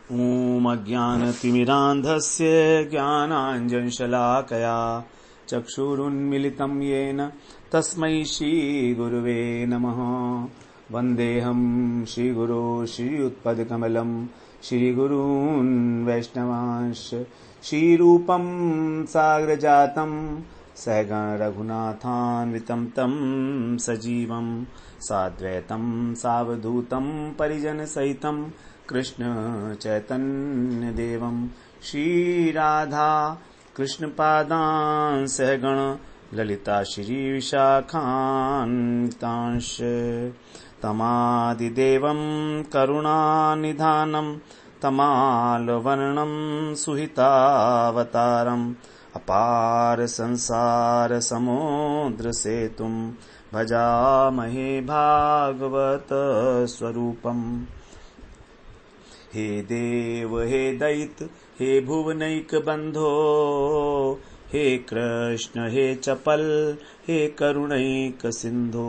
ॐ अज्ञानतिमिरान्धस्य ज्ञानाञ्जनशलाकया चक्षुरुन्मिलितं येन तस्मै श्रीगुरुवे नमः। वन्देऽहं श्रीगुरो श्रीयुत्पदकमलं श्रीगुरून् वैष्णवांश्च श्रीरूपं साग्रजातं सहगण रघुनाथान्वितं तं सजीवं साद्वैतं सावधूतं परिजनसहितं कृष्ण चैतन्य देवं श्रीराधा कृष्णपादान् सहगण ललिता श्री विशाखान्वितांश तमादिदेवं करुणानिधानं तमालवर्णं सुहितावतारम् अपार संसार समुद्र सेतुं भजामहे भागवत स्वरूपम्। हे देव हे दैत हे भुवनैक बंधो हे कृष्ण हे चपल हे करुणैक सिंधो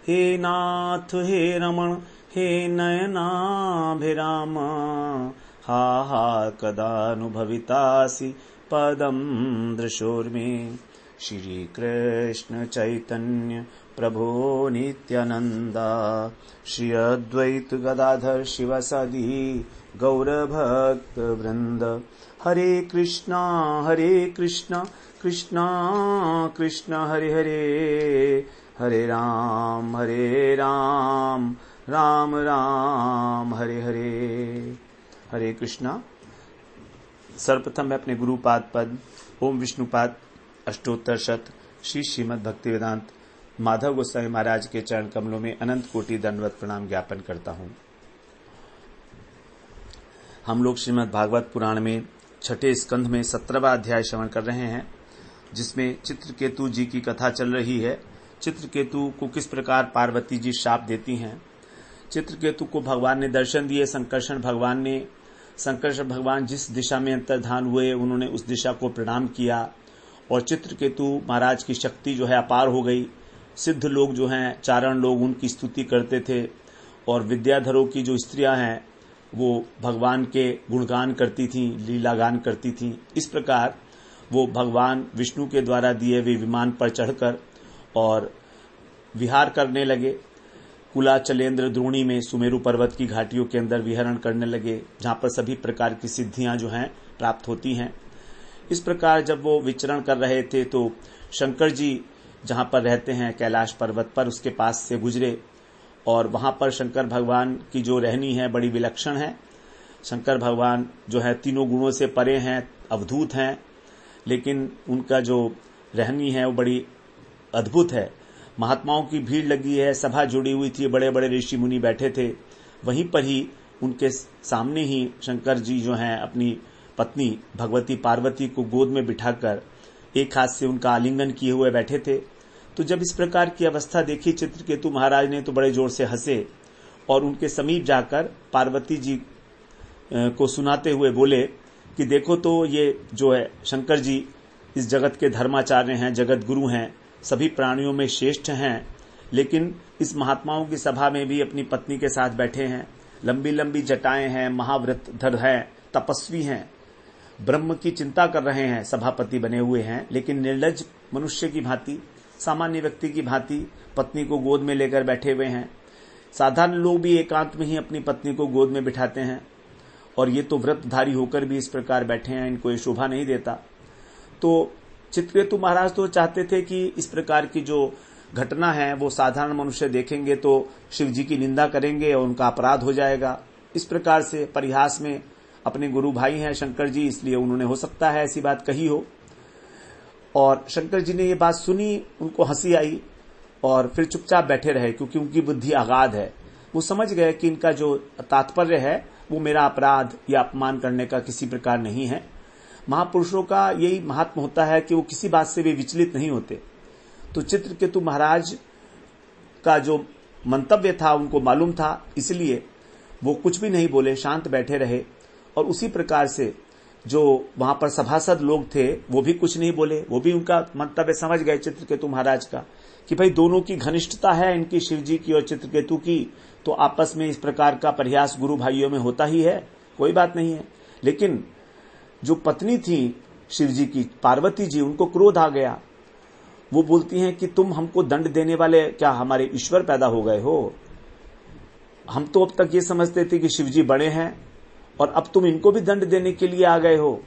हे नाथ हे रमण हे नयनाभिराम हा हा कदानुभवितासि पदं दृशोर्मे। श्री कृष्ण चैतन्य प्रभो नित्यानंदा श्री अद्वैत गदाधर शिवसदि गौरभक्त वृंद। हरे कृष्णा कृष्णा कृष्णा हरे हरे हरे राम राम राम हरे हरे। हरे कृष्णा। सर्वप्रथम मैं अपने गुरुपाद पद ओम विष्णुपाद अष्टोत्तर शत श्री श्रीमद् भक्तिवेदांत माधव गोस्वामी महाराज के चरण कमलों में अनंत कोटि दंडवत प्रणाम ज्ञापन करता हूं। हम लोग श्रीमद् भागवत पुराण में छठे स्कंध में 17वां अध्याय श्रवण कर रहे हैं, जिसमें चित्रकेतु जी की कथा चल रही है। चित्रकेतु को किस प्रकार पार्वती जी शाप देती हैं। चित्रकेतु को भगवान ने दर्शन दिए। संकर्षण भगवान जिस दिशा में अंतर्धान हुए उन्होंने उस दिशा को प्रणाम किया और चित्रकेतु महाराज की शक्ति जो है अपार हो गई। सिद्ध लोग जो हैं, चारण लोग, उनकी स्तुति करते थे और विद्याधरों की जो स्त्रियां हैं वो भगवान के गुणगान करती थीं, लीलागान करती थीं। इस प्रकार वो भगवान विष्णु के द्वारा दिए हुए विमान पर चढ़कर और विहार करने लगे। कुलाचलेंद्र द्रोणी में सुमेरु पर्वत की घाटियों के अंदर विहरण करने लगे, जहां पर सभी प्रकार की सिद्धियां जो हैं प्राप्त होती हैं। इस प्रकार जब वो विचरण कर रहे थे तो शंकर जी जहां पर रहते हैं कैलाश पर्वत पर, उसके पास से गुजरे और वहां पर शंकर भगवान की जो रहनी है बड़ी विलक्षण है। शंकर भगवान जो है तीनों गुणों से परे हैं, अवधूत हैं, लेकिन उनका जो रहनी है वो बड़ी अद्भुत है। महात्माओं की भीड़ लगी है, सभा जुड़ी हुई थी, बड़े बड़े ऋषि मुनि बैठे थे। वहीं पर ही उनके सामने ही शंकर जी जो हैं अपनी पत्नी भगवती पार्वती को गोद में बिठाकर एक हाथ से उनका आलिंगन किए हुए बैठे थे। तो जब इस प्रकार की अवस्था देखी चित्रकेतु महाराज ने तो बड़े जोर से हंसे और उनके समीप जाकर पार्वती जी को सुनाते हुए बोले कि देखो तो ये जो है शंकर जी इस जगत के धर्माचार्य हैं, जगत गुरु हैं, सभी प्राणियों में श्रेष्ठ हैं, लेकिन इस महात्माओं की सभा में भी अपनी पत्नी के साथ बैठे हैं। लंबी लंबी जटाएं हैं, महाव्रतधर हैं, तपस्वी हैं, ब्रह्म की चिंता कर रहे हैं, सभापति बने हुए हैं, लेकिन निर्लज्ज मनुष्य की भांति, सामान्य व्यक्ति की भांति पत्नी को गोद में लेकर बैठे हुए हैं। साधारण लोग भी एकांत में ही अपनी पत्नी को गोद में बिठाते हैं और ये तो व्रतधारी होकर भी इस प्रकार बैठे हैं, इनको ये शोभा नहीं देता। तो चित्रकेतु महाराज तो चाहते थे कि इस प्रकार की जो घटना है वो साधारण मनुष्य देखेंगे तो शिव जी की निंदा करेंगे और उनका अपराध हो जाएगा। इस प्रकार से परिहास में अपने गुरु भाई हैं शंकर जी, इसलिए उन्होंने हो सकता है ऐसी बात कही हो। और शंकर जी ने ये बात सुनी, उनको हंसी आई और फिर चुपचाप बैठे रहे, क्योंकि उनकी बुद्धि अगाध है। वो समझ गए कि इनका जो तात्पर्य है वो मेरा अपराध या अपमान करने का किसी प्रकार नहीं है। महापुरुषों का यही महात्म होता है कि वो किसी बात से भी विचलित नहीं होते। तो चित्रकेतु महाराज का जो मंतव्य था उनको मालूम था, इसलिए वो कुछ भी नहीं बोले, शांत बैठे रहे। और उसी प्रकार से जो वहां पर सभासद लोग थे वो भी कुछ नहीं बोले, वो भी उनका मंतव्य समझ गए चित्रकेतु महाराज का कि भाई दोनों की घनिष्ठता है, इनकी शिवजी की और चित्रकेतु की, तो आपस में इस प्रकार का प्रयास गुरु भाइयों में होता ही है, कोई बात नहीं है। लेकिन जो पत्नी थी शिव जी की, पार्वती जी, उनको क्रोध आ गया। वो बोलती हैं कि तुम हमको दंड देने वाले क्या हमारे ईश्वर पैदा हो गए हो? हम तो अब तक ये समझते थे कि शिव जी बड़े हैं और अब तुम इनको भी दंड देने के लिए आ गए हो।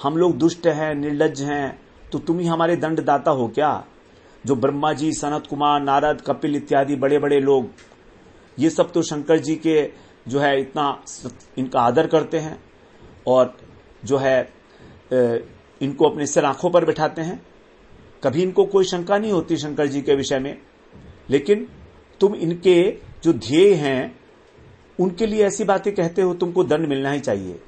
हम लोग दुष्ट हैं, निर्लज्ज हैं, तो तुम ही हमारे दंडदाता हो क्या? जो ब्रह्मा जी, सनत कुमार, नारद, कपिल इत्यादि बड़े बड़े लोग, ये सब तो शंकर जी के जो है इतना इनका आदर करते हैं और जो है इनको अपने सिर आंखों पर बैठाते हैं। कभी इनको कोई शंका नहीं होती शंकर जी के विषय में। लेकिन तुम इनके जो ध्येय हैं उनके लिए ऐसी बातें कहते हो, तुमको दंड मिलना ही चाहिए।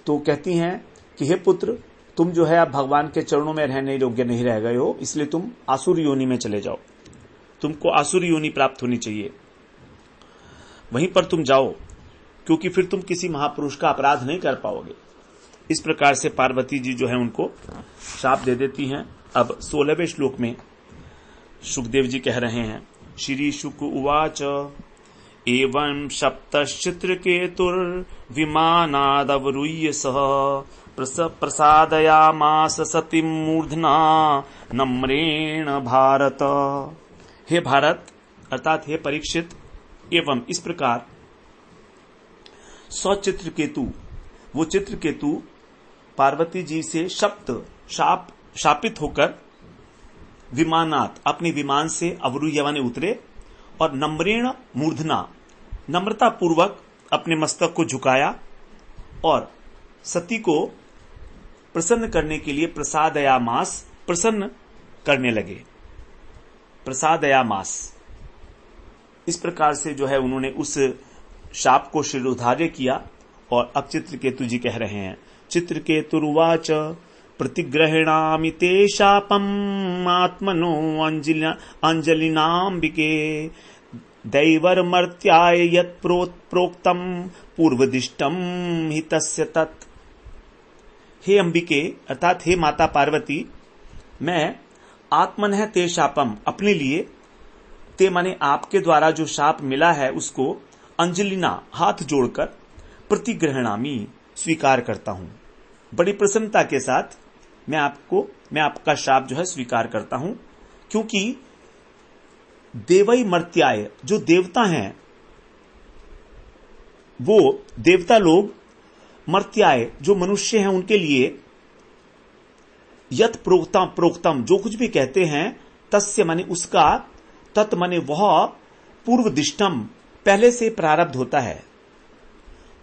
तो कहती हैं कि हे पुत्र, तुम जो है अब भगवान के चरणों में रहने योग्य नहीं रह गए हो, इसलिए तुम आसुर योनि में चले जाओ। तुमको आसुर योनि प्राप्त होनी चाहिए, वहीं पर तुम जाओ, क्योंकि फिर तुम किसी महापुरुष का अपराध नहीं कर पाओगे। इस प्रकार से पार्वती जी जो है उनको शाप दे देती हैं। अब 16वें श्लोक में सुखदेव जी कह रहे हैं, श्री शुक उवाच एवं सप्तश्चित्रकेतुर्विमानादवरुह्य सह प्रसादयामास सतीं मूर्धना नम्रेण भारत। हे भारत अर्थात हे परीक्षित, एवं इस प्रकार चित्रकेतु, वो चित्रकेतु पार्वती जी से शापित होकर विमानात, अपने विमान से अवरुह्य यानी उतरे, और नम्रेण मूर्धना, नम्रता पूर्वक अपने मस्तक को झुकाया और सती को प्रसन्न करने के लिए प्रसादयामास, प्रसन्न करने लगे। प्रसादयामास, इस प्रकार से जो है उन्होंने उस शाप को शिरोधार्य किया। और अब चित्रकेतु जी कह रहे हैं, चित्रकेतुर्वाच प्रतिग्रहणामि ते शापम् आत्मनो अंजलिनाम्बिके दैवर्मर्त्याय यत् प्रोक्तम् पूर्वदिष्टम् हि तस्य तत्। हे अंबिके अर्थात हे माता पार्वती, मैं आत्मनः ते शापम, अपने लिए, ते माने आपके द्वारा जो शाप मिला है उसको अंजलिना, हाथ जोड़कर, प्रतिग्रहणामि, स्वीकार करता हूं। बड़ी प्रसन्नता के साथ मैं आपका शाप जो है स्वीकार करता हूं, क्योंकि देवई मर्त्याय, जो देवता हैं, वो देवता लोग, मर्त्याय जो मनुष्य हैं उनके लिए, यत प्रोक्तम जो कुछ भी कहते हैं, तस्य माने उसका, तत् माने वह, पूर्वदिष्टम पहले से प्रारब्ध होता है।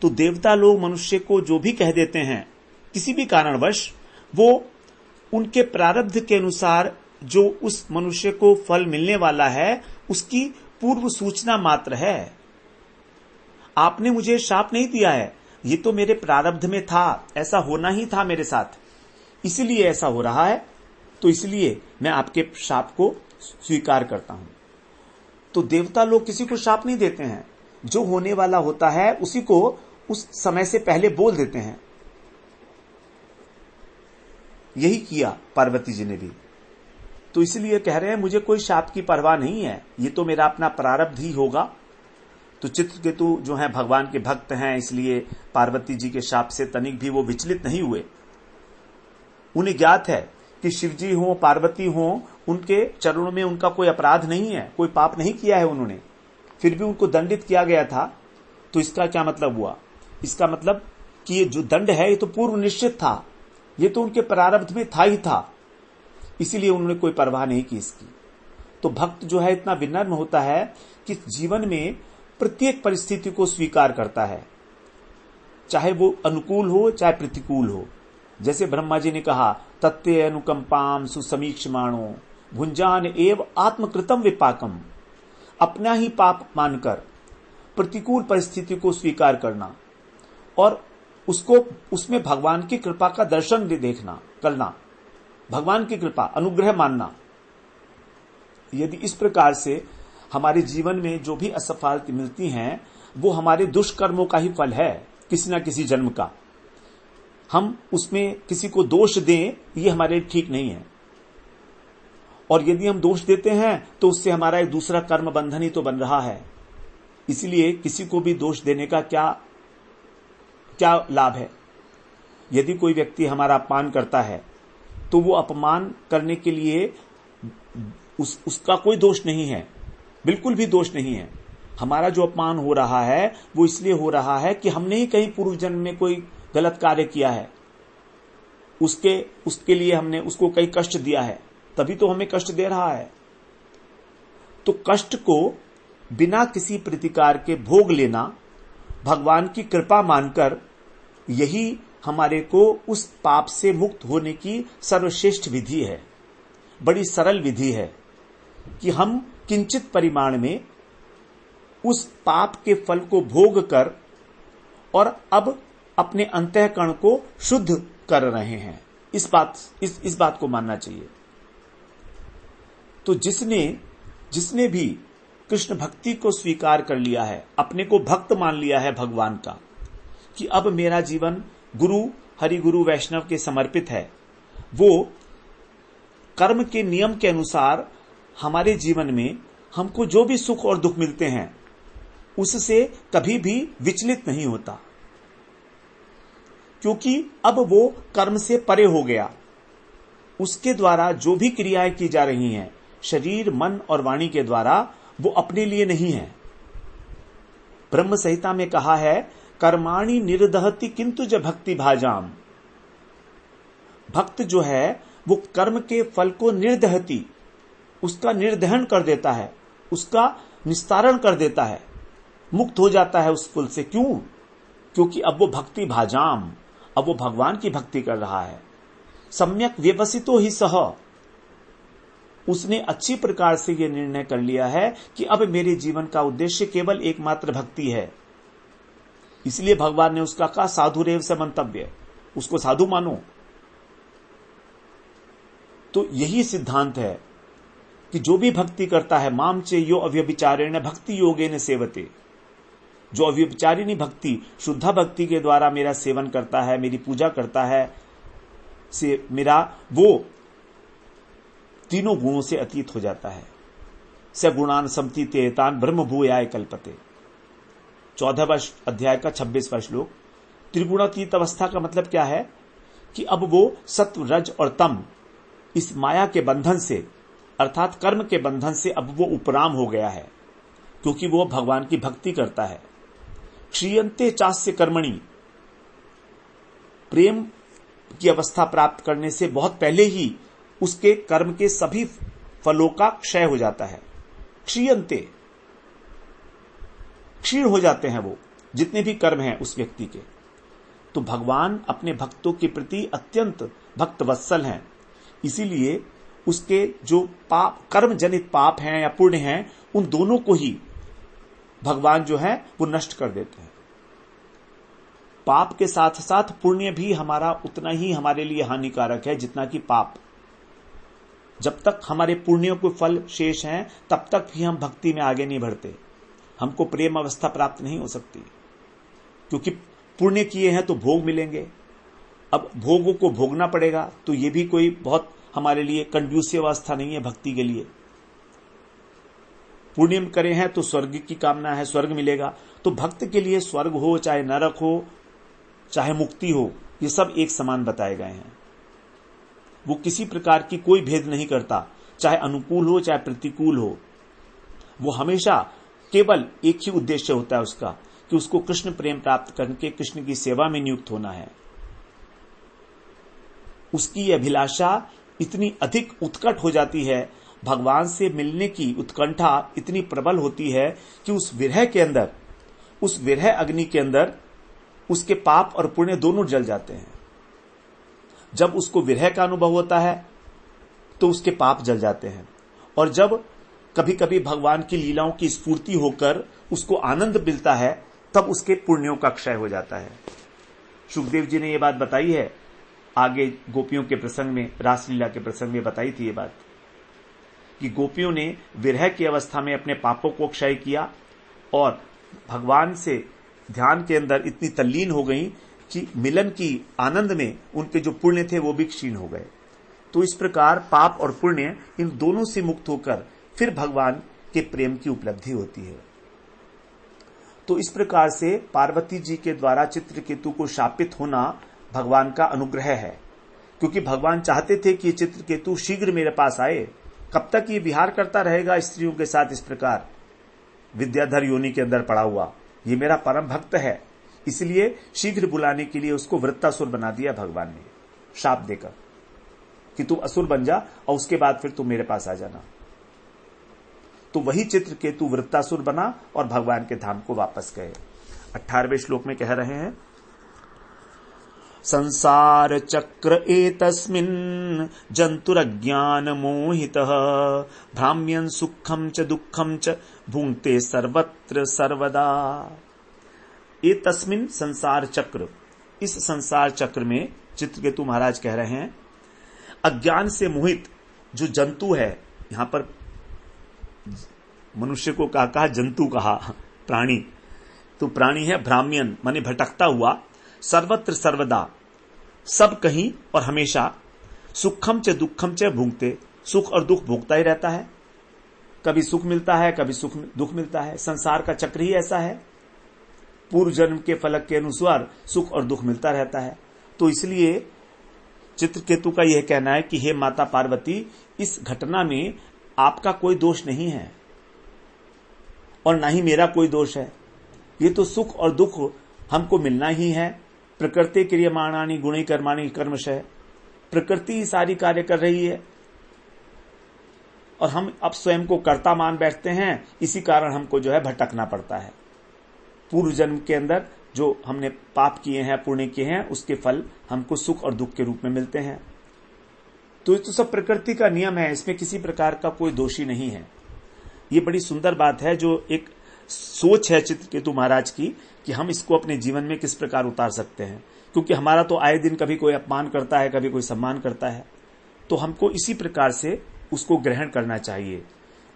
तो देवता लोग मनुष्य को जो भी कह देते हैं किसी भी कारणवश, वो उनके प्रारब्ध के अनुसार जो उस मनुष्य को फल मिलने वाला है उसकी पूर्व सूचना मात्र है। आपने मुझे शाप नहीं दिया है, ये तो मेरे प्रारब्ध में था, ऐसा होना ही था मेरे साथ, इसलिए ऐसा हो रहा है, तो इसलिए मैं आपके शाप को स्वीकार करता हूं। तो देवता लोग किसी को शाप नहीं देते हैं, जो होने वाला होता है उसी को उस समय से पहले बोल देते हैं। यही किया पार्वती जी ने भी। तो इसलिए कह रहे हैं मुझे कोई शाप की परवाह नहीं है, ये तो मेरा अपना प्रारब्ध ही होगा। तो चित्रकेतु जो हैं भगवान के भक्त हैं, इसलिए पार्वती जी के शाप से तनिक भी वो विचलित नहीं हुए। उन्हें ज्ञात है कि शिव जी हो, पार्वती हो, उनके चरणों में उनका कोई अपराध नहीं है, कोई पाप नहीं किया है उन्होंने, फिर भी उनको दंडित किया गया था। तो इसका क्या मतलब हुआ? इसका मतलब कि ये जो दंड है ये तो पूर्व निश्चित था, ये तो उनके प्रारब्ध में था ही था, इसीलिए उन्होंने कोई परवाह नहीं की इसकी। तो भक्त जो है इतना विनम्र होता है कि जीवन में प्रत्येक परिस्थिति को स्वीकार करता है, चाहे वो अनुकूल हो चाहे प्रतिकूल हो। जैसे ब्रह्मा जी ने कहा, तत्ते अनुकंपाम सुसमीक्षमाणो भुंजान एव आत्मकृतम विपाकम, अपना ही पाप मानकर प्रतिकूल परिस्थिति को स्वीकार करना और उसको उसमें भगवान की कृपा का दर्शन देखना, करना, भगवान की कृपा, अनुग्रह मानना। यदि इस प्रकार से हमारे जीवन में जो भी असफलता मिलती हैं वो हमारे दुष्कर्मों का ही फल है, किसी न किसी जन्म का। हम उसमें किसी को दोष दें ये हमारे ठीक नहीं है, और यदि हम दोष देते हैं तो उससे हमारा एक दूसरा कर्म बंधन ही तो बन रहा है। इसलिए किसी को भी दोष देने का क्या क्या लाभ है? यदि कोई व्यक्ति हमारा अपमान करता है तो वो अपमान करने के लिए उसका कोई दोष नहीं है, बिल्कुल भी दोष नहीं है। हमारा जो अपमान हो रहा है वो इसलिए हो रहा है कि हमने ही कहीं पूर्व जन्म में कोई गलत कार्य किया है, उसके लिए हमने उसको कई कष्ट दिया है, तभी तो हमें कष्ट दे रहा है। तो कष्ट को बिना किसी प्रतिकार के भोग लेना भगवान की कृपा मानकर, यही हमारे को उस पाप से मुक्त होने की सर्वश्रेष्ठ विधि है, बड़ी सरल विधि है कि हम किंचित परिमाण में उस पाप के फल को भोग कर और अब अपने अंतःकरण को शुद्ध कर रहे हैं। इस बात को मानना चाहिए। तो जिसने भी कृष्ण भक्ति को स्वीकार कर लिया है, अपने को भक्त मान लिया है भगवान का, कि अब मेरा जीवन गुरु, हरि गुरु, वैष्णव के समर्पित है, वो कर्म के नियम के अनुसार हमारे जीवन में हमको जो भी सुख और दुख मिलते हैं उससे कभी भी विचलित नहीं होता, क्योंकि अब वो कर्म से परे हो गया। उसके द्वारा जो भी क्रियाएं की जा रही हैं शरीर, मन और वाणी के द्वारा, वो अपने लिए नहीं है। ब्रह्म संहिता में कहा है, कर्माणि निर्दहति किंतु ज भक्ति भाजाम। भक्त जो है वो कर्म के फल को निर्दहति, उसका निर्दहन कर देता है, उसका निस्तारण कर देता है, मुक्त हो जाता है उस फल से। क्यों? क्योंकि अब वो भक्ति भाजाम, अब वो भगवान की भक्ति कर रहा है। सम्यक व्यवसितो ही सह, उसने अच्छी प्रकार से यह निर्णय कर लिया है कि अब मेरे जीवन का उद्देश्य केवल एकमात्र भक्ति है। इसलिए भगवान ने उसका कहा, साधुरेव से मंतव्य, उसको साधु मानो। तो यही सिद्धांत है कि जो भी भक्ति करता है, माम चे यो अव्यभिचारेण भक्ति योगेन सेवते, जो अव्यभिचारिणी भक्ति, शुद्ध भक्ति के द्वारा मेरा सेवन करता है, मेरी पूजा करता है, से मेरा वो तीनों गुणों से अतीत हो जाता है। स गुणान समतीते तान ब्रह्म भूयाय कल्पते, 14वां अध्याय का 26वां श्लोक। त्रिगुणातीत अवस्था का मतलब क्या है? कि अब वो सत्व, रज और तम, इस माया के बंधन से, अर्थात कर्म के बंधन से अब वो उपराम हो गया है, क्योंकि वो भगवान की भक्ति करता है। क्षीयन्ते चास्य कर्मणि, प्रेम की अवस्था प्राप्त करने से बहुत पहले ही उसके कर्म के सभी फलों का क्षय हो जाता है। क्षीयन्ते, क्षीण हो जाते हैं वो जितने भी कर्म हैं उस व्यक्ति के। तो भगवान अपने भक्तों के प्रति अत्यंत भक्त वत्सल हैं, इसीलिए उसके जो पाप, कर्म जनित पाप हैं या पुण्य हैं, उन दोनों को ही भगवान जो है वो नष्ट कर देते हैं। पाप के साथ साथ पुण्य भी हमारा उतना ही हमारे लिए हानिकारक है जितना कि पाप। जब तक हमारे पुण्यों के फल शेष हैं तब तक भी हम भक्ति में आगे नहीं बढ़ते, हमको प्रेम अवस्था प्राप्त नहीं हो सकती, क्योंकि पुण्य किए हैं तो भोग मिलेंगे। अब भोगों को भोगना पड़ेगा, तो ये भी कोई बहुत हमारे लिए कंड्यूसिव अवस्था नहीं है भक्ति के लिए। पुण्य करे हैं तो स्वर्ग की कामना है, स्वर्ग मिलेगा। तो भक्त के लिए स्वर्ग हो, चाहे नरक हो, चाहे मुक्ति हो, ये सब एक समान बताए गए हैं। वो किसी प्रकार की कोई भेद नहीं करता, चाहे अनुकूल हो चाहे प्रतिकूल हो। वो हमेशा केवल एक ही उद्देश्य होता है उसका, कि उसको कृष्ण प्रेम प्राप्त करके कृष्ण की सेवा में नियुक्त होना है। उसकी अभिलाषा इतनी अधिक उत्कट हो जाती है, भगवान से मिलने की उत्कंठा इतनी प्रबल होती है कि उस विरह के अंदर, उस विरह अग्नि के अंदर उसके पाप और पुण्य दोनों जल जाते हैं। जब उसको विरह का अनुभव होता है तो उसके पाप जल जाते हैं, और जब कभी कभी भगवान की लीलाओं की स्फूर्ति होकर उसको आनंद मिलता है तब उसके पुण्यों का क्षय हो जाता है। सुखदेव जी ने यह बात बताई है, आगे गोपियों के प्रसंग में, रासलीला के प्रसंग में बताई थी ये बात, कि गोपियों ने विरह की अवस्था में अपने पापों को क्षय किया और भगवान से ध्यान के अंदर इतनी तल्लीन हो गई कि मिलन की आनंद में उनके जो पुण्य थे वो भी क्षीण हो गए। तो इस प्रकार पाप और पुण्य, इन दोनों से मुक्त होकर फिर भगवान के प्रेम की उपलब्धि होती है। तो इस प्रकार से पार्वती जी के द्वारा चित्रकेतु को शापित होना भगवान का अनुग्रह है, क्योंकि भगवान चाहते थे कि ये चित्रकेतु शीघ्र मेरे पास आए। कब तक ये विहार करता रहेगा स्त्रियों के साथ इस प्रकार विद्याधर योनि के अंदर पड़ा हुआ? ये मेरा परम भक्त है, इसलिए शीघ्र बुलाने के लिए उसको वृत्तासुर बना दिया भगवान ने, शाप देकर कि तुम असुर बन जा और उसके बाद फिर तुम मेरे पास आ जाना। तो वही चित्रकेतु वृत्तासुर बना और भगवान के धाम को वापस गए। 18वें श्लोक में कह रहे हैं, संसार चक्र एतस्मिन् जंतुरज्ञान मोहितः भ्राम्यन् सुखम च दुखम च भुंक्ते सर्वत्र सर्वदा। एतस्मिन् संसार चक्र, इस संसार चक्र में चित्रकेतु महाराज कह रहे हैं, अज्ञान से मोहित जो जंतु है, यहां पर मनुष्य को कहा जंतु कहा, प्राणी, तो प्राणी है भ्राम्यन माने भटकता हुआ, सर्वत्र सर्वदा सब कहीं और हमेशा, सुखम च दुखम च भुंक्ते, सुख और दुख भोगता ही रहता है, कभी सुख मिलता है कभी दुख मिलता है। संसार का चक्र ही ऐसा है, पूर्व जन्म के फलक के अनुसार सुख और दुख मिलता रहता है। तो इसलिए चित्रकेतु का यह कहना है कि हे माता पार्वती, इस घटना में आपका कोई दोष नहीं है और ना ही मेरा कोई दोष है। ये तो सुख और दुख हमको मिलना ही है। प्रकृति क्रियमाणानि गुणी कर्माणि कर्मशः, प्रकृति ही सारी कार्य कर रही है और हम अब स्वयं को कर्ता मान बैठते हैं, इसी कारण हमको जो है भटकना पड़ता है। पूर्व जन्म के अंदर जो हमने पाप किए हैं पुण्य किए हैं, उसके फल हमको सुख और दुख के रूप में मिलते हैं। तो ये तो सब प्रकृति का नियम है, इसमें किसी प्रकार का कोई दोषी नहीं है। ये बड़ी सुंदर बात है, जो एक सोच है चित्रकेतु महाराज की कि हम इसको अपने जीवन में किस प्रकार उतार सकते हैं, क्योंकि हमारा तो आए दिन कभी कोई अपमान करता है कभी कोई सम्मान करता है, तो हमको इसी प्रकार से उसको ग्रहण करना चाहिए।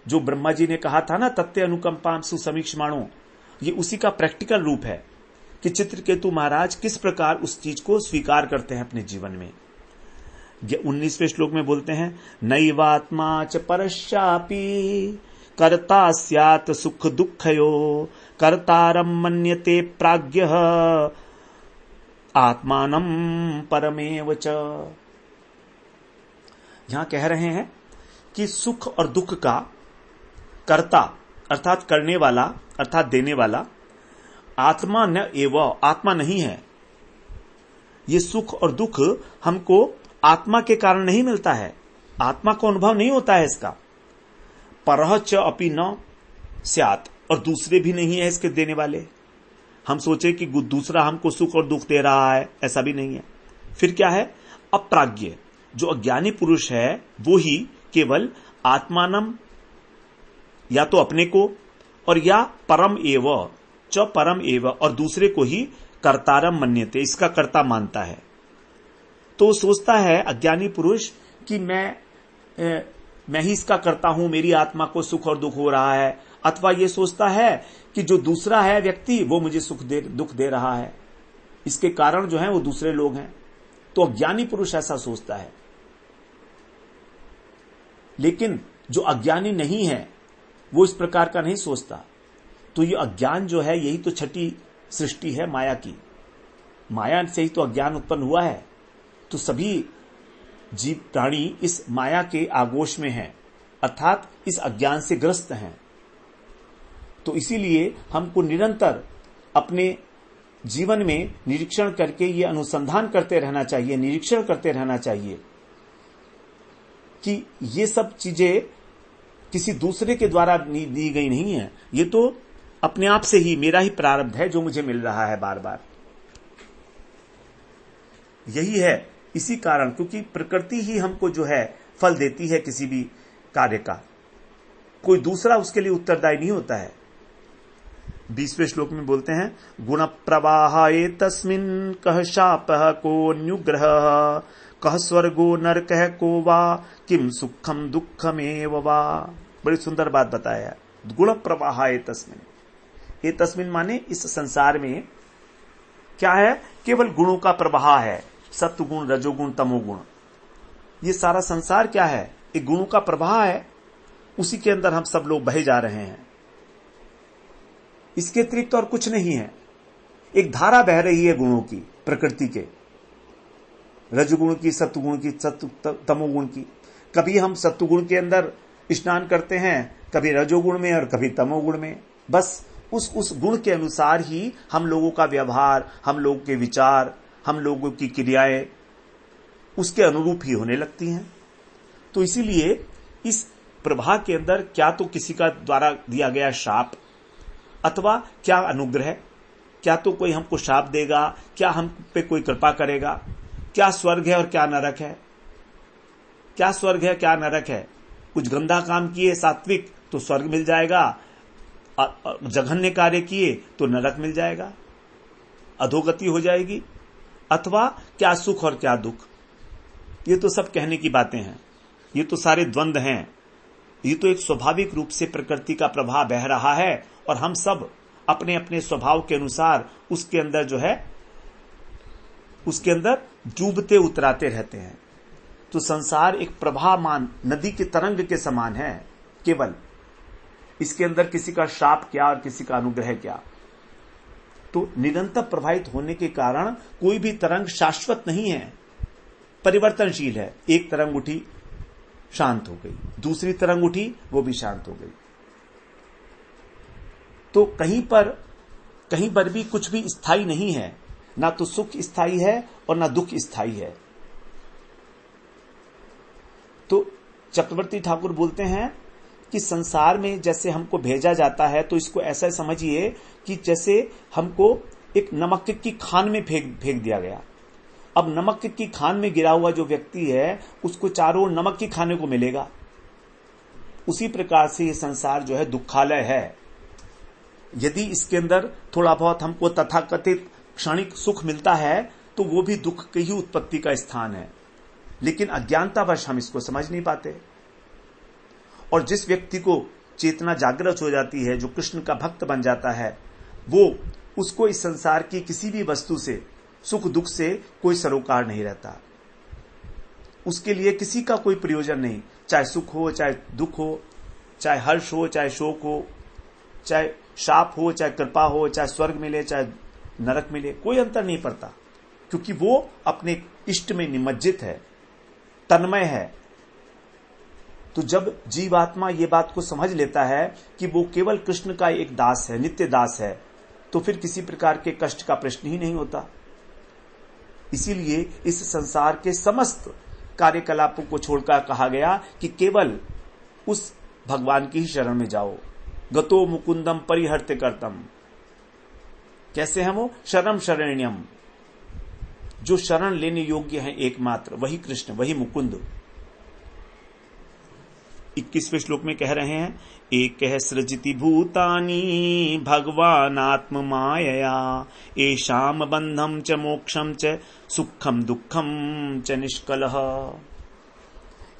जो ब्रह्मा जी ने कहा था ना, तत्ते अनुकंपाम सुसमीक्षमाणो, ये उसी का प्रैक्टिकल रूप है कि चित्रकेतु महाराज किस प्रकार उस चीज को स्वीकार करते हैं अपने जीवन में। 19वें श्लोक में बोलते हैं, नैवात्मा च परश्चापि कर्ता स्यात् सुख दुःखयो कर्तारं मन्यते प्राज्ञः आत्मानं परमेव च। यहां कह रहे हैं कि सुख और दुख का कर्ता अर्थात करने वाला अर्थात देने वाला आत्मा न एव, आत्मा नहीं है। ये सुख और दुख हमको आत्मा के कारण नहीं मिलता है, आत्मा को अनुभव नहीं होता है इसका। परह च अपि न स्यात्, और दूसरे भी नहीं है इसके देने वाले। हम सोचे कि दूसरा हमको सुख और दुख दे रहा है, ऐसा भी नहीं है। फिर क्या है, अप्राज्ञ, जो अज्ञानी पुरुष है वो ही केवल आत्मानम, या तो अपने को, और या परम एव च परम एव, और दूसरे को ही कर्तारम मन्यते, इसका कर्ता मानता है। तो सोचता है अज्ञानी पुरुष कि मैं ही इसका करता हूं, मेरी आत्मा को सुख और दुख हो रहा है, अथवा ये सोचता है कि जो दूसरा है व्यक्ति वो मुझे दुख दे रहा है, इसके कारण जो है वो दूसरे लोग हैं। तो अज्ञानी पुरुष ऐसा सोचता है। लेकिन जो अज्ञानी नहीं है वो इस प्रकार का नहीं सोचता। तो ये अज्ञान जो है, यही तो छठी सृष्टि है माया की। माया से ही तो अज्ञान उत्पन्न हुआ है। तो सभी जीव प्राणी इस माया के आगोश में हैं, अर्थात इस अज्ञान से ग्रस्त हैं। तो इसीलिए हमको निरंतर अपने जीवन में निरीक्षण करके ये अनुसंधान करते रहना चाहिए, निरीक्षण करते रहना चाहिए कि ये सब चीजें किसी दूसरे के द्वारा दी गई नहीं है, ये तो अपने आप से ही मेरा ही प्रारब्ध है जो मुझे मिल रहा है बार बार। यही है, इसी कारण, क्योंकि प्रकृति ही हमको जो है फल देती है किसी भी कार्य का, कोई दूसरा उसके लिए उत्तरदायी नहीं होता है। 20वें श्लोक में बोलते हैं, गुण प्रवाहाये तस्मिन् कह शापः को न्युग्रह कह स्वर्गो नरकः को वा किम सुखम दुःखमेव वा। बड़ी सुंदर बात बताया। गुण प्रवाहाये तस्मिन्, ये तस्मिन् माने इस संसार में क्या है, केवल गुणों का प्रवाह है, सत्वगुण रजोगुण तमोगुण। ये सारा संसार क्या है, एक गुणों का प्रवाह है, उसी के अंदर हम सब लोग बहे जा रहे हैं। इसके अतिरिक्त और कुछ नहीं है। एक धारा बह रही है गुणों की, प्रकृति के, रजगुण की, सत्वगुण की, तमोगुण की। कभी हम सत्वगुण के अंदर स्नान करते हैं, कभी रजोगुण में और कभी तमोगुण में। बस उस गुण के अनुसार ही हम लोगों का व्यवहार, हम लोगों के विचार, हम लोगों की क्रियाएं उसके अनुरूप ही होने लगती हैं। तो इसीलिए इस प्रभा के अंदर क्या तो किसी का द्वारा दिया गया शाप, अथवा क्या अनुग्रह, क्या तो कोई हमको शाप देगा, क्या हम पे कोई कृपा करेगा, क्या स्वर्ग है और क्या नरक है, क्या स्वर्ग है क्या नरक है। कुछ गंदा काम किए सात्विक तो स्वर्ग मिल जाएगा, जघन्य कार्य किए तो नरक मिल जाएगा, अधोगति हो जाएगी। अथवा क्या सुख और क्या दुख। ये तो सब कहने की बातें हैं, ये तो सारे द्वंद्व हैं। ये तो एक स्वाभाविक रूप से प्रकृति का प्रभाव बह रहा है और हम सब अपने अपने स्वभाव के अनुसार उसके अंदर जो है, उसके अंदर डूबते उतराते रहते हैं। तो संसार एक प्रवाहमान नदी के तरंग के समान है केवल। इसके अंदर किसी का शाप क्या और किसी का अनुग्रह क्या। तो निरंतर प्रवाहित होने के कारण कोई भी तरंग शाश्वत नहीं है, परिवर्तनशील है। एक तरंग उठी, शांत हो गई, दूसरी तरंग उठी, वो भी शांत हो गई। तो कहीं पर भी कुछ भी स्थायी नहीं है, ना तो सुख स्थायी है और ना दुख स्थायी है। तो चक्रवर्ती ठाकुर बोलते हैं कि संसार में जैसे हमको भेजा जाता है, तो इसको ऐसा समझिए कि जैसे हमको एक नमक की खान में फेंक दिया गया। अब नमक की खान में गिरा हुआ जो व्यक्ति है, उसको चारों ओर नमक की खाने को मिलेगा। उसी प्रकार से ये संसार जो है दुखालय है। यदि इसके अंदर थोड़ा बहुत हमको तथाकथित क्षणिक सुख मिलता है, तो वो भी दुख की ही उत्पत्ति का स्थान है। लेकिन अज्ञानतावश हम इसको समझ नहीं पाते। और जिस व्यक्ति को चेतना जागृत हो जाती है, जो कृष्ण का भक्त बन जाता है, वो उसको इस संसार की किसी भी वस्तु से, सुख दुख से कोई सरोकार नहीं रहता। उसके लिए किसी का कोई प्रयोजन नहीं, चाहे सुख हो, चाहे दुख हो, चाहे हर्ष हो, चाहे शोक हो, चाहे शाप हो, चाहे कृपा हो, चाहे स्वर्ग मिले, चाहे नरक मिले, कोई अंतर नहीं पड़ता। क्योंकि वो अपने इष्ट में निमज्जित है, तन्मय है। तो जब जीवात्मा ये बात को समझ लेता है कि वो केवल कृष्ण का एक दास है, नित्य दास है, तो फिर किसी प्रकार के कष्ट का प्रश्न ही नहीं होता। इसीलिए इस संसार के समस्त कार्यकलापों को छोड़कर कहा गया कि केवल उस भगवान की ही शरण में जाओ। गतो मुकुंदम परिहर्त्य कर्तम। कैसे हम वो शरणम शरण्यम, जो शरण लेने योग्य है एकमात्र, वही कृष्ण, वही मुकुंद। 21वें श्लोक में कह रहे हैं, एक सृजति भूतानि भगवान आत्म मायया एषाम बंधम च मोक्षम च सुखम दुखम च निष्कलः।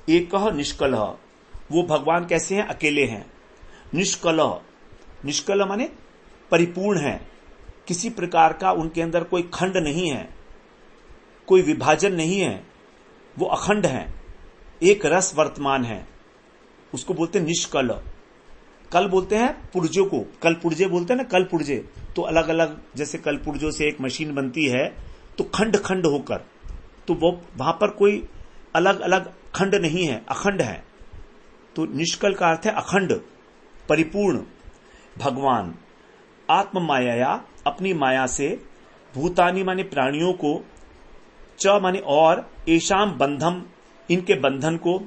एक निष्कलः, वो भगवान कैसे हैं? अकेले हैं। निष्कलः, निष्कलः माने परिपूर्ण है, किसी प्रकार का उनके अंदर कोई खंड नहीं है, कोई विभाजन नहीं है, वो अखंड है, एक रस वर्तमान है, उसको बोलते हैं निष्कल। कल बोलते हैं पुर्जों को, कल पुर्जे बोलते हैं ना, कल पुर्जे। तो अलग अलग, जैसे कल पुर्जों से एक मशीन बनती है, तो खंड खंड होकर, तो वो वहां पर कोई अलग अलग खंड नहीं है, अखंड है। तो निष्कल का अर्थ है अखंड, परिपूर्ण। भगवान आत्म माया, अपनी माया से, भूतानी माने प्राणियों को, च माने और, एशाम बंधम, इनके बंधन को,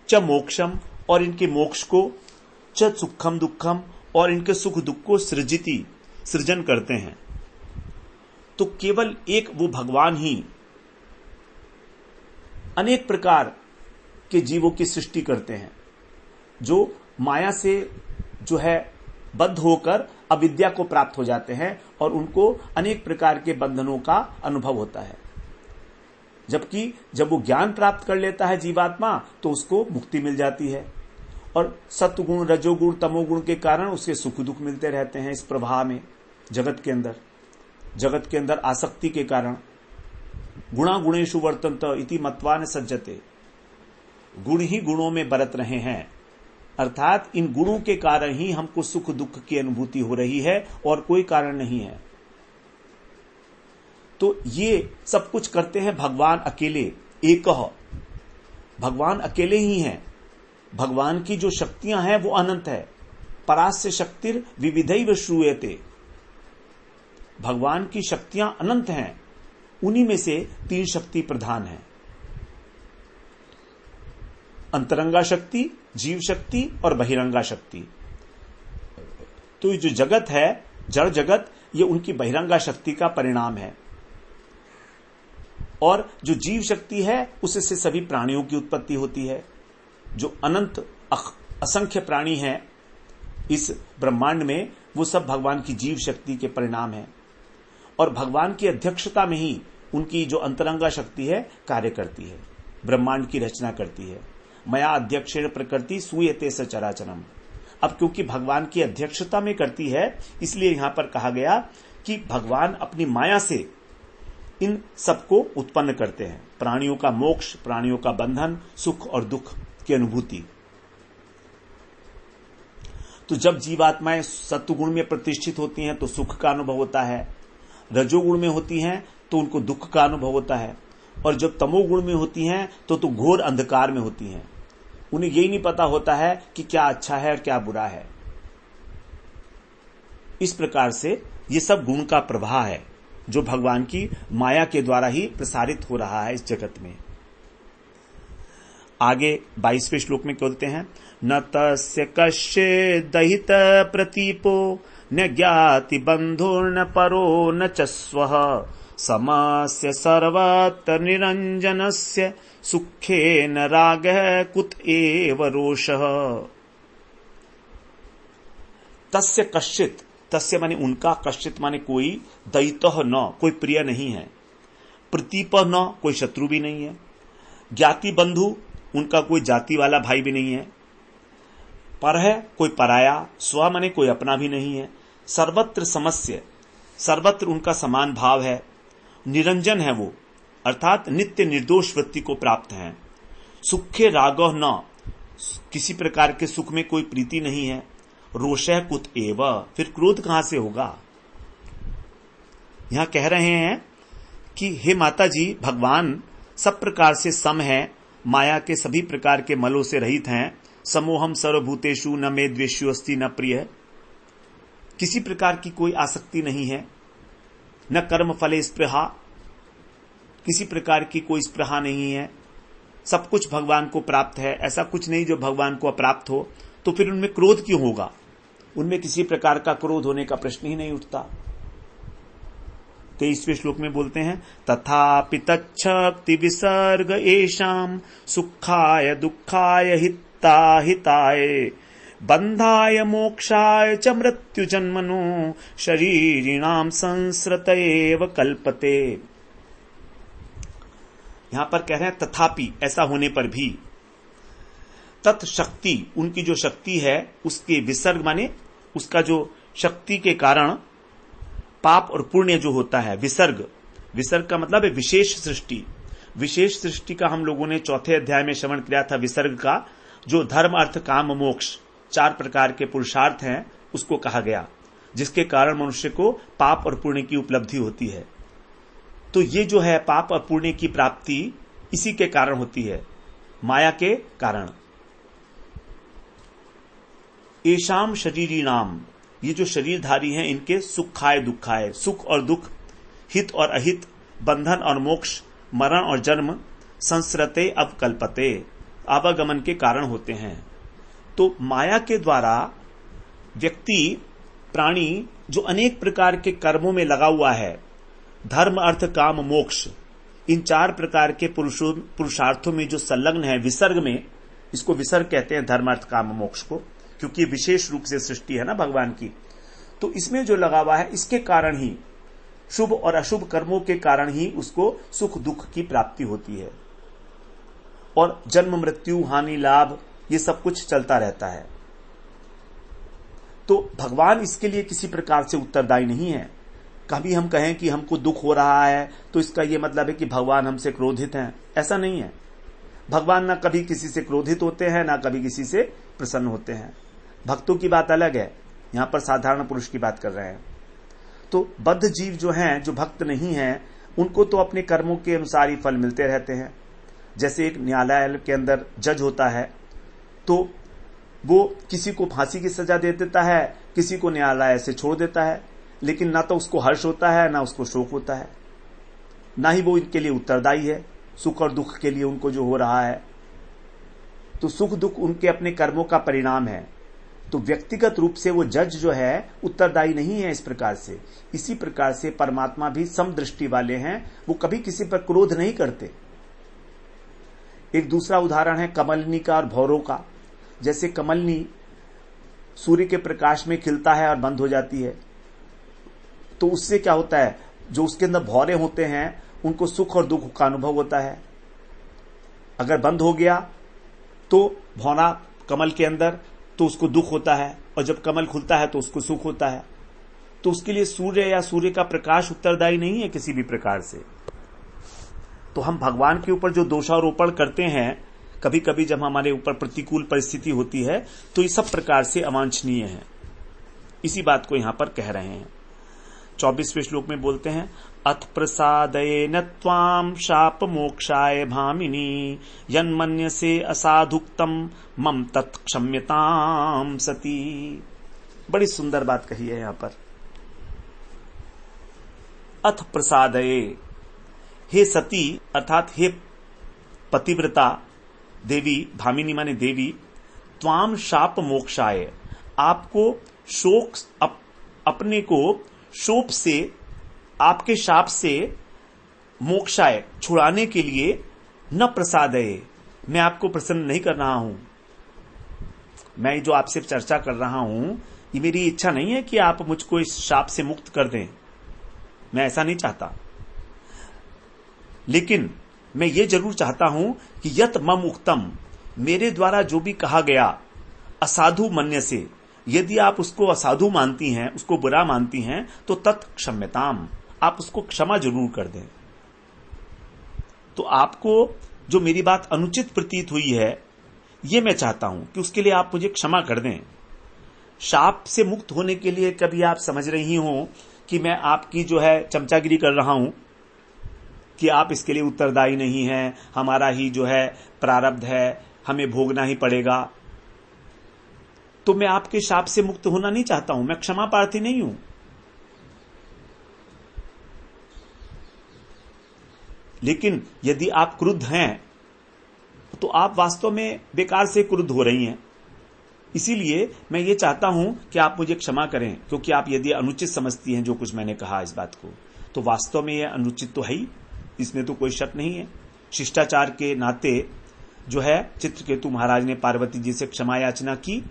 च मोक्षम, और इनके मोक्ष को, च सुखम दुखम, और इनके सुख दुख को सृजिति, सृजन करते हैं। तो केवल एक वो भगवान ही अनेक प्रकार के जीवों की सृष्टि करते हैं, जो माया से जो है बद्ध होकर अविद्या को प्राप्त हो जाते हैं और उनको अनेक प्रकार के बंधनों का अनुभव होता है। जबकि जब वो ज्ञान प्राप्त कर लेता है जीवात्मा, तो उसको मुक्ति मिल जाती है। और सत्वगुण, रजोगुण, तमोगुण के कारण उसके सुख दुख मिलते रहते हैं इस प्रवाह में, जगत के अंदर आसक्ति के कारण। गुणा गुणेषु वर्तन्त इति मत्वा न सज्जते। गुण ही गुणों में बरत रहे हैं, अर्थात इन गुणों के कारण ही हमको सुख दुख की अनुभूति हो रही है और कोई कारण नहीं है। तो ये सब कुछ करते हैं भगवान अकेले, एकह। भगवान अकेले ही हैं। भगवान की जो शक्तियां हैं वो अनंत है। परास्य शक्तिर विविधैव श्रूयते। भगवान की शक्तियां अनंत हैं, उन्हीं में से 3 शक्ति प्रधान है। अंतरंगा शक्ति, जीव शक्ति और बहिरंगा शक्ति। तो ये जो जगत है, जड़ जगत, ये उनकी बहिरंगा शक्ति का परिणाम है। और जो जीव शक्ति है उससे सभी प्राणियों की उत्पत्ति होती है। जो अनंत असंख्य प्राणी हैं इस ब्रह्मांड में, वो सब भगवान की जीव शक्ति के परिणाम है। और भगवान की अध्यक्षता में ही उनकी जो अंतरंगा शक्ति है कार्य करती है, ब्रह्मांड की रचना करती है। मया अध्यक्षेण प्रकृति सूयते सचराचरम। अब क्योंकि भगवान की अध्यक्षता में करती है, इसलिए यहां पर कहा गया कि भगवान अपनी माया से इन सबको उत्पन्न करते हैं। प्राणियों का मोक्ष, प्राणियों का बंधन, सुख और दुख की अनुभूति। तो जब जीवात्माएं सत्वगुण में प्रतिष्ठित होती हैं तो सुख का अनुभव होता है, रजोगुण में होती हैं तो उनको दुख का अनुभव होता है, और जब तमोगुण में होती हैं तो घोर अंधकार में होती हैं। उन्हें यही नहीं पता होता है कि क्या अच्छा है और क्या बुरा है। इस प्रकार से ये सब गुण का प्रवाह है जो भगवान की माया के द्वारा ही प्रसारित हो रहा है इस जगत में। आगे 22वें श्लोक में बोलते हैं, न तस्य कश्चित् दहित प्रतीपो न ज्ञाति बंधुर्न परो न च स्वः समस्य सर्वत्र निरंजनस्य सुखेन रागः कुत एव रोषः। तस्य कश्चित्, तस्य माने उनका, कश्चित् माने कोई, दयितः न, कोई प्रिय नहीं है, प्रतीपः न, कोई शत्रु भी नहीं है, ज्ञाति बंधु, उनका कोई जाति वाला भाई भी नहीं है, पर है, कोई पराया, स्व माने कोई अपना भी नहीं है, सर्वत्र समस्य, सर्वत्र उनका समान भाव है, निरंजन है वो, अर्थात नित्य निर्दोष वृत्ति को प्राप्त है, सुखे रागः न, किसी प्रकार के सुख में कोई प्रीति नहीं है, रोषः कुत एव, फिर क्रोध कहां से होगा। यहां कह रहे हैं कि हे माता जी, भगवान सब प्रकार से सम है, माया के सभी प्रकार के मलों से रहित हैं, समोहम सर्वभूतेषु न मे द्वेष्यो अस्ति न प्रिय, किसी प्रकार की कोई आसक्ति नहीं है, न कर्म फले स्पृहा, किसी प्रकार की कोई स्पृहा नहीं है, सब कुछ भगवान को प्राप्त है, ऐसा कुछ नहीं जो भगवान को अप्राप्त हो। तो फिर उनमें क्रोध क्यों होगा? उनमें किसी प्रकार का क्रोध होने का प्रश्न ही नहीं उठता। 23वें श्लोक में बोलते हैं, तथापि तच्छक्ति विसर्ग एषाम सुखाय दुखाय हिताय बंधाय मोक्षाय च मृत्यु जन्मनो शरीरिणाम संसृत एव कल्पते। यहां पर कह रहे हैं तथापि, ऐसा होने पर भी, तत्शक्ति, उनकी जो शक्ति है उसके विसर्ग माने उसका जो शक्ति के कारण पाप और पुण्य जो होता है, विसर्ग, विसर्ग का मतलब है विशेष सृष्टि। विशेष सृष्टि का हम लोगों ने 4थे अध्याय में श्रवण किया था। विसर्ग का जो धर्म अर्थ काम मोक्ष 4 प्रकार के पुरुषार्थ हैं उसको कहा गया, जिसके कारण मनुष्य को पाप और पुण्य की उपलब्धि होती है। तो ये जो है पाप और पुण्य की प्राप्ति इसी के कारण होती है, माया के कारण। एशाम शरीरिणाम, ये जो शरीरधारी हैं इनके सुखाय दुखाय, सुख और दुख, हित और अहित, बंधन और मोक्ष, मरण और जन्म, संसरते अवकल्पते, आवागमन के कारण होते हैं। तो माया के द्वारा व्यक्ति, प्राणी जो अनेक प्रकार के कर्मों में लगा हुआ है, धर्म अर्थ काम मोक्ष, इन 4 प्रकार के पुरुषार्थों में जो संलग्न है विसर्ग में, इसको विसर्ग कहते हैं धर्म अर्थ काम मोक्ष को, क्योंकि विशेष रूप से सृष्टि है ना भगवान की। तो इसमें जो लगा हुआ है इसके कारण ही, शुभ और अशुभ कर्मों के कारण ही उसको सुख दुख की प्राप्ति होती है, और जन्म मृत्यु हानि लाभ ये सब कुछ चलता रहता है। तो भगवान इसके लिए किसी प्रकार से उत्तरदायी नहीं है। कभी हम कहें कि हमको दुख हो रहा है तो इसका यह मतलब है कि भगवान हमसे क्रोधित हैं, ऐसा नहीं है। भगवान ना कभी किसी से क्रोधित होते हैं, ना कभी किसी से प्रसन्न होते हैं। भक्तों की बात अलग है, यहां पर साधारण पुरुष की बात कर रहे हैं। तो बद्ध जीव जो हैं, जो भक्त नहीं हैं, उनको तो अपने कर्मों के अनुसार ही फल मिलते रहते हैं। जैसे एक न्यायालय के अंदर जज होता है, तो वो किसी को फांसी की सजा दे देता है, किसी को न्यायालय से छोड़ देता है, लेकिन ना तो उसको हर्ष होता है, ना उसको शोक होता है, ना ही वो इनके लिए उत्तरदायी है सुख और दुख के लिए उनको जो हो रहा है। तो सुख दुख उनके अपने कर्मों का परिणाम है। तो व्यक्तिगत रूप से वो जज जो है उत्तरदायी नहीं है इस प्रकार से। इसी प्रकार से परमात्मा भी समदृष्टि वाले हैं, वो कभी किसी पर क्रोध नहीं करते। एक दूसरा उदाहरण है कमलनी का और भौरों का। जैसे कमलनी सूर्य के प्रकाश में खिलता है और बंद हो जाती है, तो उससे क्या होता है, जो उसके अंदर भौरे होते हैं उनको सुख और दुख का अनुभव होता है। अगर बंद हो गया तो भौरा कमल के अंदर, तो उसको दुख होता है, और जब कमल खुलता है तो उसको सुख होता है। तो उसके लिए सूर्य या सूर्य का प्रकाश उत्तरदायी नहीं है किसी भी प्रकार से। तो हम भगवान के ऊपर जो दोषारोपण करते हैं कभी कभी जब हमारे ऊपर प्रतिकूल परिस्थिति होती है, तो ये सब प्रकार से अवांछनीय है। इसी बात को यहां पर कह रहे हैं। 24वें श्लोक में बोलते हैं, अथ प्रसादेन त्वां शाप मोक्षाय भामिनी यन्मन्यसे असाधुक्तम मम तत्क्षम्यताम सती। बड़ी सुंदर बात कही है यहां पर। अथ प्रसादये, हे सती अर्थात हे पतिव्रता देवी, भामिनी माने देवी, त्वाम शाप मोक्षाय, आपको शोक अपने को शोक से, आपके शाप से मोक्षाय छुड़ाने के लिए न प्रसादये, मैं आपको प्रसन्न नहीं कर रहा हूं। मैं जो आपसे चर्चा कर रहा हूं, ये मेरी इच्छा नहीं है कि आप मुझको इस शाप से मुक्त कर दें, मैं ऐसा नहीं चाहता। लेकिन मैं ये जरूर चाहता हूं कि यत मम उक्तम, मेरे द्वारा जो भी कहा गया, असाधु मन्य से, यदि आप उसको असाधु मानती हैं, उसको बुरा मानती हैं, तो तत्क्षम्यताम, आप उसको क्षमा जरूर कर दें। तो आपको जो मेरी बात अनुचित प्रतीत हुई है, ये मैं चाहता हूं कि उसके लिए आप मुझे क्षमा कर दें। शाप से मुक्त होने के लिए कभी आप समझ रही हो कि मैं आपकी जो है चमचागिरी कर रहा हूं, कि आप इसके लिए उत्तरदायी नहीं हैं, हमारा ही जो है प्रारब्ध है, हमें भोगना ही पड़ेगा। तो मैं आपके शाप से मुक्त होना नहीं चाहता हूं, मैं क्षमा प्रार्थी नहीं हूं। लेकिन यदि आप क्रुद्ध हैं, तो आप वास्तव में बेकार से क्रुद्ध हो रही हैं। इसीलिए मैं ये चाहता हूं कि आप मुझे क्षमा करें, क्योंकि आप यदि अनुचित समझती हैं जो कुछ मैंने कहा इस बात को, तो वास्तव में यह अनुचित तो है ही, इसमें तो कोई शक नहीं है। शिष्टाचार के नाते जो है चित्रकेतु महाराज ने पार्वती जी से क्षमा याचना की।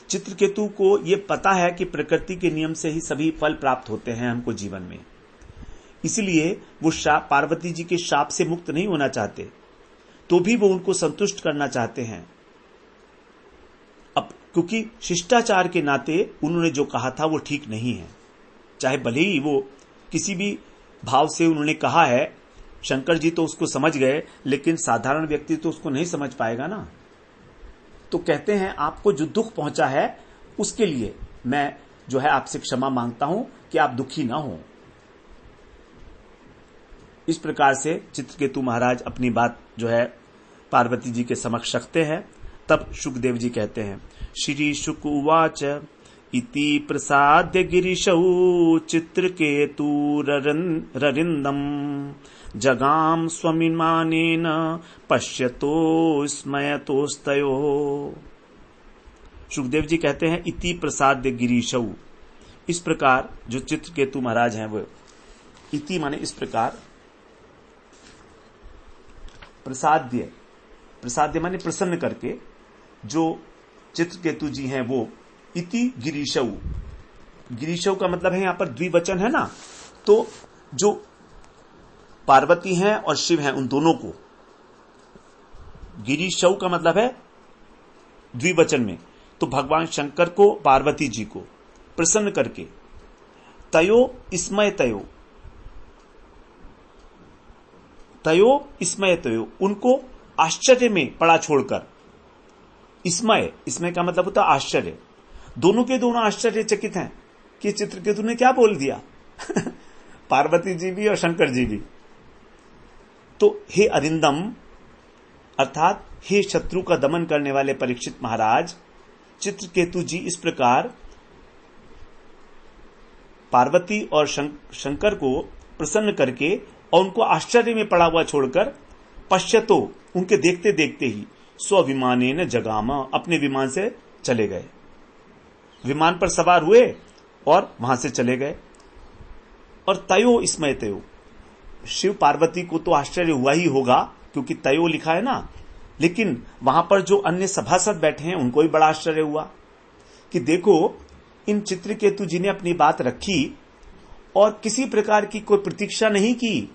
चित्रकेतु को यह पता है कि प्रकृति के नियम से ही सभी फल प्राप्त होते हैं हमको जीवन में, इसलिए वो पार्वती जी के शाप से मुक्त नहीं होना चाहते, तो भी वो उनको संतुष्ट करना चाहते हैं। अब क्योंकि शिष्टाचार के नाते उन्होंने जो कहा था वो ठीक नहीं है, चाहे भले ही वो किसी भी भाव से उन्होंने कहा है, शंकर जी तो उसको समझ गए, लेकिन साधारण व्यक्ति तो उसको नहीं समझ पाएगा ना। तो कहते हैं आपको जो दुख पहुंचा है उसके लिए मैं जो है आपसे क्षमा मांगता हूं कि आप दुखी ना हो। इस प्रकार से चित्रकेतु महाराज अपनी बात जो है पार्वती जी के समक्ष रखते हैं। तब शुकदेव जी कहते हैं, श्री शुक उवाच इति प्रसाद्य गिरिशौ चित्रकेतुररिन्दम जगाम स्वमिमानेन पश्यतो स्मयतोस्तयो। शुकदेव जी कहते हैं इति प्रसाद्य गिरीशौ, इस प्रकार जो चित्रकेतु महाराज हैं वो, इति माने इस प्रकार, प्रसाद्य, प्रसाद्य माने प्रसन्न करके, जो चित्रकेतु जी हैं वो, इति गिरीशौ, गिरीशौ का मतलब है यहां पर द्विवचन है ना, तो जो पार्वती हैं और शिव हैं उन दोनों को, गिरीशौ का मतलब है द्विवचन में, तो भगवान शंकर को पार्वती जी को प्रसन्न करके, तयो स्मय तयो, तयो इसमय तयो, उनको आश्चर्य में पड़ा छोड़कर। इसमय का मतलब होता है आश्चर्य। दोनों के दोनों आश्चर्यचकित हैं कि चित्रकेतु ने क्या बोल दिया पार्वती जी भी और शंकर जी भी। तो हे अरिंदम अर्थात हे शत्रु का दमन करने वाले परीक्षित महाराज, चित्रकेतु जी इस प्रकार पार्वती और शंकर को प्रसन्न करके और उनको आश्चर्य में पड़ा हुआ छोड़कर पश्यतो, उनके देखते देखते ही स्वविमाने न जगामा, अपने विमान से चले गए। विमान पर सवार हुए और वहां से चले गए। और तयो इसमय तयो, शिव पार्वती को तो आश्चर्य हुआ ही होगा क्योंकि तयो लिखा है ना, लेकिन वहां पर जो अन्य सभासद बैठे हैं उनको भी बड़ा आश्चर्य हुआ कि देखो इन चित्रकेतु जी ने अपनी बात रखी और किसी प्रकार की कोई प्रतीक्षा नहीं की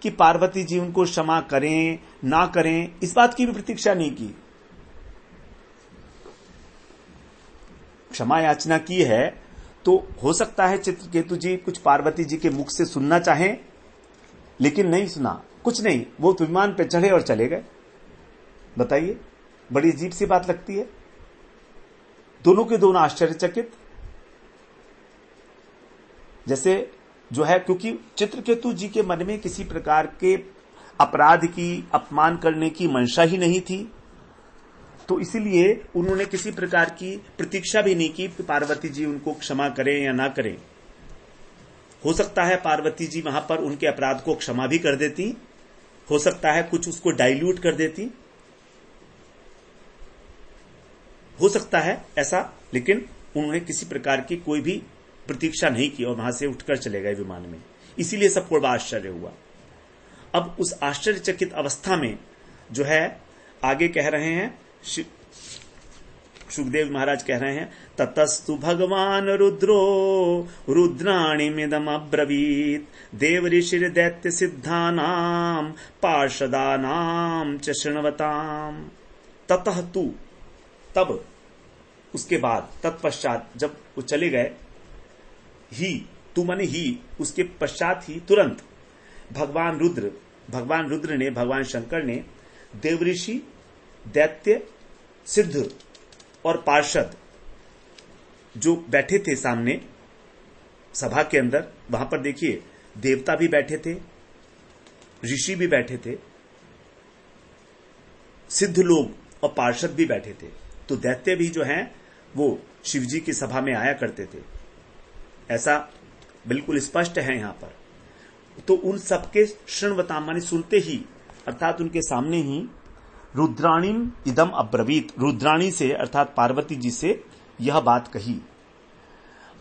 कि पार्वती जी उनको क्षमा करें ना करें, इस बात की भी प्रतीक्षा नहीं की। क्षमा याचना की है तो हो सकता है चित्रकेतु जी कुछ पार्वती जी के मुख से सुनना चाहें, लेकिन नहीं सुना, कुछ नहीं, वो तो विमान पे चढ़े और चले गए। बताइए, बड़ी अजीब सी बात लगती है। दोनों के दोनों आश्चर्यचकित जैसे जो है, क्योंकि चित्रकेतु जी के मन में किसी प्रकार के अपराध की, अपमान करने की मंशा ही नहीं थी, तो इसीलिए उन्होंने किसी प्रकार की प्रतीक्षा भी नहीं की कि पार्वती जी उनको क्षमा करें या ना करें। हो सकता है पार्वती जी वहां पर उनके अपराध को क्षमा भी कर देती, हो सकता है कुछ उसको डाइल्यूट कर देती, हो सकता है ऐसा, लेकिन उन्होंने किसी प्रकार की कोई भी प्रतीक्षा नहीं की और वहां से उठकर चले गए विमान में। इसीलिए सबको बड़ा आश्चर्य हुआ। अब उस आश्चर्यचकित अवस्था में जो है आगे कह रहे हैं, सुखदेव महाराज कह रहे हैं, ततस्तु भगवान रुद्रो रुद्राणिमिदम अब्रवीत देव ऋषिर दैत्य सिद्धानाम पार्षदानाम च शृण्वताम। ततः तू, तब, उसके बाद, तत्पश्चात, जब वो चले गए, ही, तू माने ही, उसके पश्चात ही, तुरंत भगवान रुद्र ने, भगवान शंकर ने देवऋषि, दैत्य, सिद्ध और पार्षद जो बैठे थे सामने सभा के अंदर, वहां पर देखिए देवता भी बैठे थे, ऋषि भी बैठे थे, सिद्ध लोग और पार्षद भी बैठे थे। तो दैत्य भी जो हैं वो शिवजी की सभा में आया करते थे, ऐसा बिल्कुल स्पष्ट है यहां पर। तो उन सबके शृण्वताम माने सुनते ही, अर्थात उनके सामने ही, रुद्राणीम इदम अब्रवीत, रुद्राणी से अर्थात पार्वती जी से यह बात कही।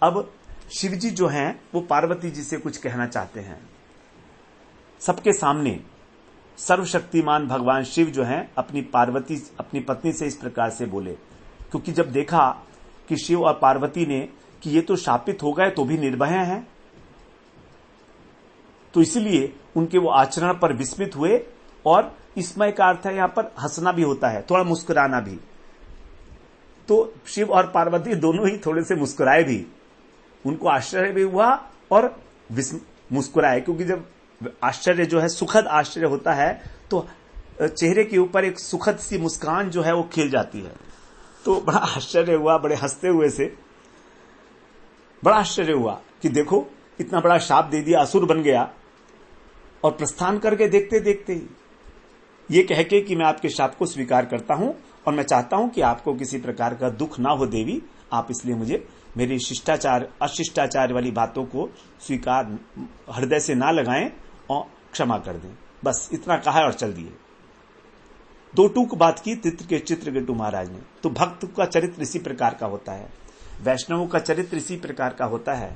अब शिवजी जो हैं वो पार्वती जी से कुछ कहना चाहते हैं। सबके सामने सर्वशक्तिमान भगवान शिव जो हैं अपनी पत्नी से इस प्रकार से बोले, क्योंकि जब देखा कि शिव और पार्वती ने कि ये तो शापित हो गए तो भी निर्भय हैं, तो इसलिए उनके वो आचरण पर विस्मित हुए। और इसमय का अर्थ है यहां पर हंसना भी होता है, थोड़ा मुस्कुराना भी। तो शिव और पार्वती दोनों ही थोड़े से मुस्कुराए भी, उनको आश्चर्य भी हुआ और मुस्कुराए, क्योंकि जब आश्चर्य जो है सुखद आश्चर्य होता है तो चेहरे के ऊपर एक सुखद सी मुस्कान जो है वो खिल जाती है। तो बड़ा आश्चर्य हुआ, बड़े हंसते हुए से बड़ा आश्चर्य हुआ कि देखो इतना बड़ा शाप दे दिया, असुर बन गया, और प्रस्थान करके देखते देखते ही ये कह के कि मैं आपके शाप को स्वीकार करता हूं और मैं चाहता हूं कि आपको किसी प्रकार का दुख ना हो देवी, आप इसलिए मुझे मेरी अशिष्टाचार वाली बातों को स्वीकार हृदय से ना लगाएं और क्षमा कर दें। बस इतना कहा और चल दिए। दो टूक बात की चित्रकेतु महाराज ने। तो भक्त का चरित्र इसी प्रकार का होता है, वैष्णव का चरित्र इसी प्रकार का होता है।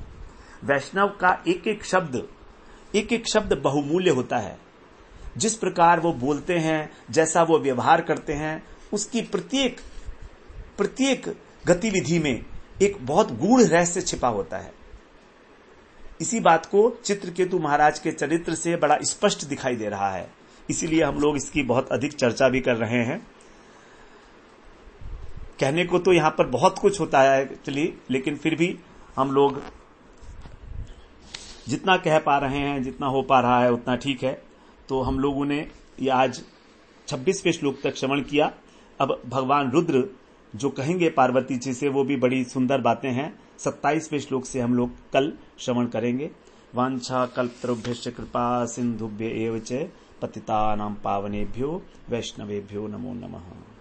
वैष्णव का एक एक शब्द बहुमूल्य होता है। जिस प्रकार वो बोलते हैं, जैसा वो व्यवहार करते हैं, उसकी प्रत्येक गतिविधि में एक बहुत गूढ़ रहस्य छिपा होता है। इसी बात को चित्रकेतु महाराज के चरित्र से बड़ा स्पष्ट दिखाई दे रहा है। इसीलिए हम लोग इसकी बहुत अधिक चर्चा भी कर रहे हैं। कहने को तो यहां पर बहुत कुछ होता है चलिए, लेकिन फिर भी हम लोग जितना कह पा रहे हैं, जितना हो पा रहा है उतना ठीक है। तो हम लोगों ने ये आज 26वें श्लोक तक श्रवण किया। अब भगवान रुद्र जो कहेंगे पार्वती जी से वो भी बड़ी सुंदर बातें हैं। 27वें श्लोक से हम लोग कल श्रवण करेंगे। वांछा कल्पतरुभ्यश्च कृपा सिंधुभ्य एव च पतितानां पावनेभ्यो वैष्णवेभ्यो नमो नमः।